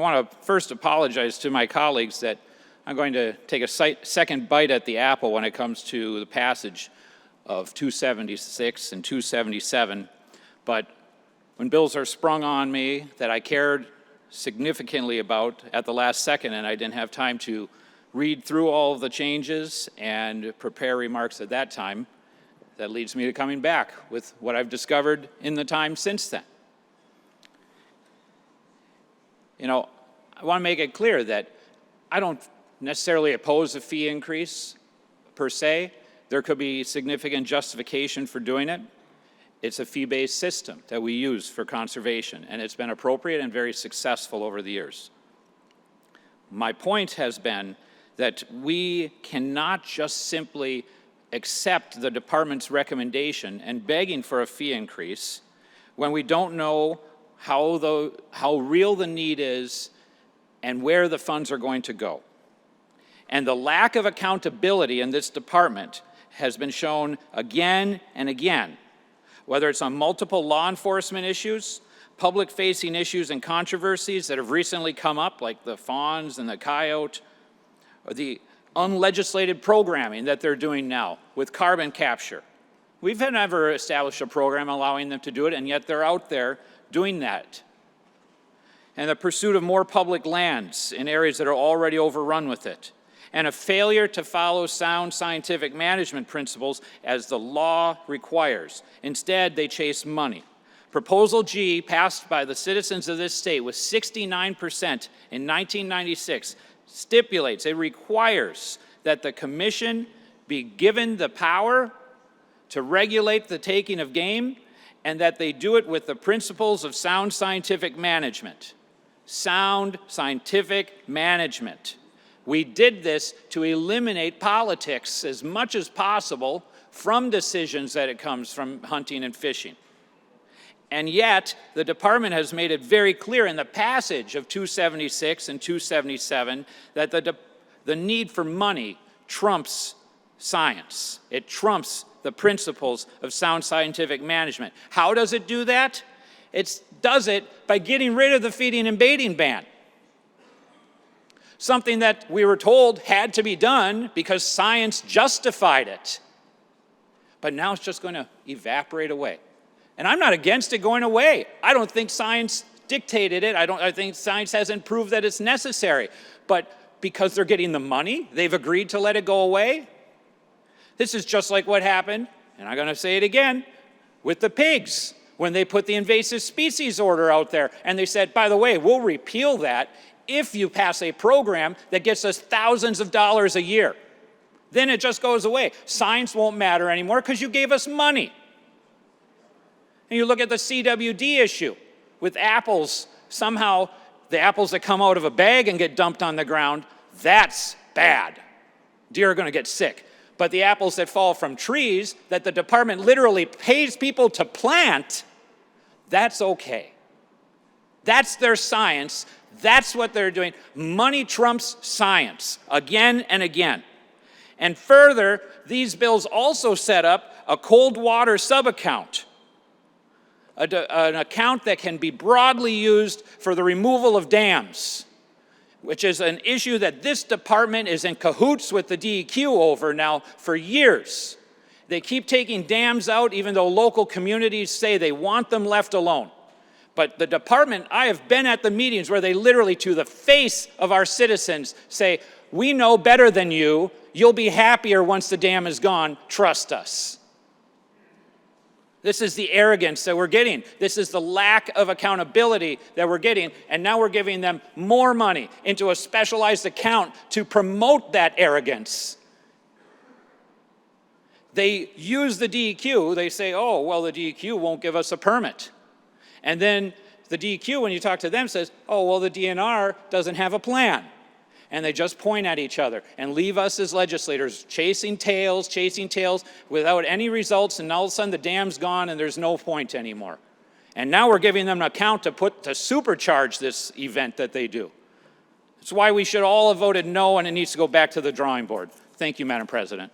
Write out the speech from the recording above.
I want to first apologize to my colleagues that I'm going to take a second bite at the apple when it comes to the passage of 276 and 277. But when bills are sprung on me that I cared significantly about at the last second and I didn't have time to read through all of the changes and prepare remarks at that time, that leads me to coming back with what I've discovered in the time since then. You know, I want to make it clear that I don't necessarily oppose a fee increase per se. There could be significant justification for doing it. It's a fee-based system that we use for conservation, and it's been appropriate and very successful over the years. My point has been that we cannot just simply accept the department's recommendation and begging for a fee increase when we don't know how real the need is and where the funds are going to go. And the lack of accountability in this department has been shown again and again, whether it's on multiple law enforcement issues, public-facing issues and controversies that have recently come up, like the fawns and the coyote, or the unlegislated programming that they're doing now with carbon capture. We've never established a program allowing them to do it, and yet they're out there doing that. And the pursuit of more public lands in areas that are already overrun with it. And a failure to follow sound scientific management principles as the law requires. Instead, they chase money. Proposal G, passed by the citizens of this state with 69% in 1996, stipulates, it requires that the commission be given the power to regulate the taking of game and that they do it with the principles of sound scientific management. Sound scientific management. We did this to eliminate politics as much as possible from decisions that it comes from hunting and fishing. And yet, the department has made it very clear in the passage of 276 and 277 that the need for money trumps science. It trumps the principles of sound scientific management. How does it do that? It does it by getting rid of the feeding and baiting ban. Something that we were told had to be done because science justified it. But now it's just going to evaporate away. And I'm not against it going away. I don't think science dictated it. I think science hasn't proved that it's necessary. But because they're getting the money, they've agreed to let it go away. This is just like what happened, and I'm going to say it again, with the pigs when they put the invasive species order out there. And they said, by the way, we'll repeal that if you pass a program that gets us thousands of dollars a year. Then it just goes away. Science won't matter anymore because you gave us money. And you look at the CWD issue with apples. Somehow, the apples that come out of a bag and get dumped on the ground, that's bad. Deer are going to get sick. But the apples that fall from trees that the department literally pays people to plant, that's okay. That's their science. That's what they're doing. Money trumps science again and again. And further, these bills also set up a cold water sub-account, an account that can be broadly used for the removal of dams, which is an issue that this department is in cahoots with the DEQ over now for years. They keep taking dams out even though local communities say they want them left alone. But the department, I have been at the meetings where they literally, to the face of our citizens, say, we know better than you. You'll be happier once the dam is gone. Trust us. This is the arrogance that we're getting. This is the lack of accountability that we're getting. And now we're giving them more money into a specialized account to promote that arrogance. They use the DEQ. They say, oh, well, the DEQ won't give us a permit. And then the DEQ, when you talk to them, says, oh, well, the DNR doesn't have a plan. And they just point at each other and leave us as legislators chasing tails without any results, and all of a sudden the dam's gone and there's no point anymore. And now we're giving them an account to supercharge this event that they do. That's why we should all have voted no, and it needs to go back to the drawing board. Thank you, Madam President.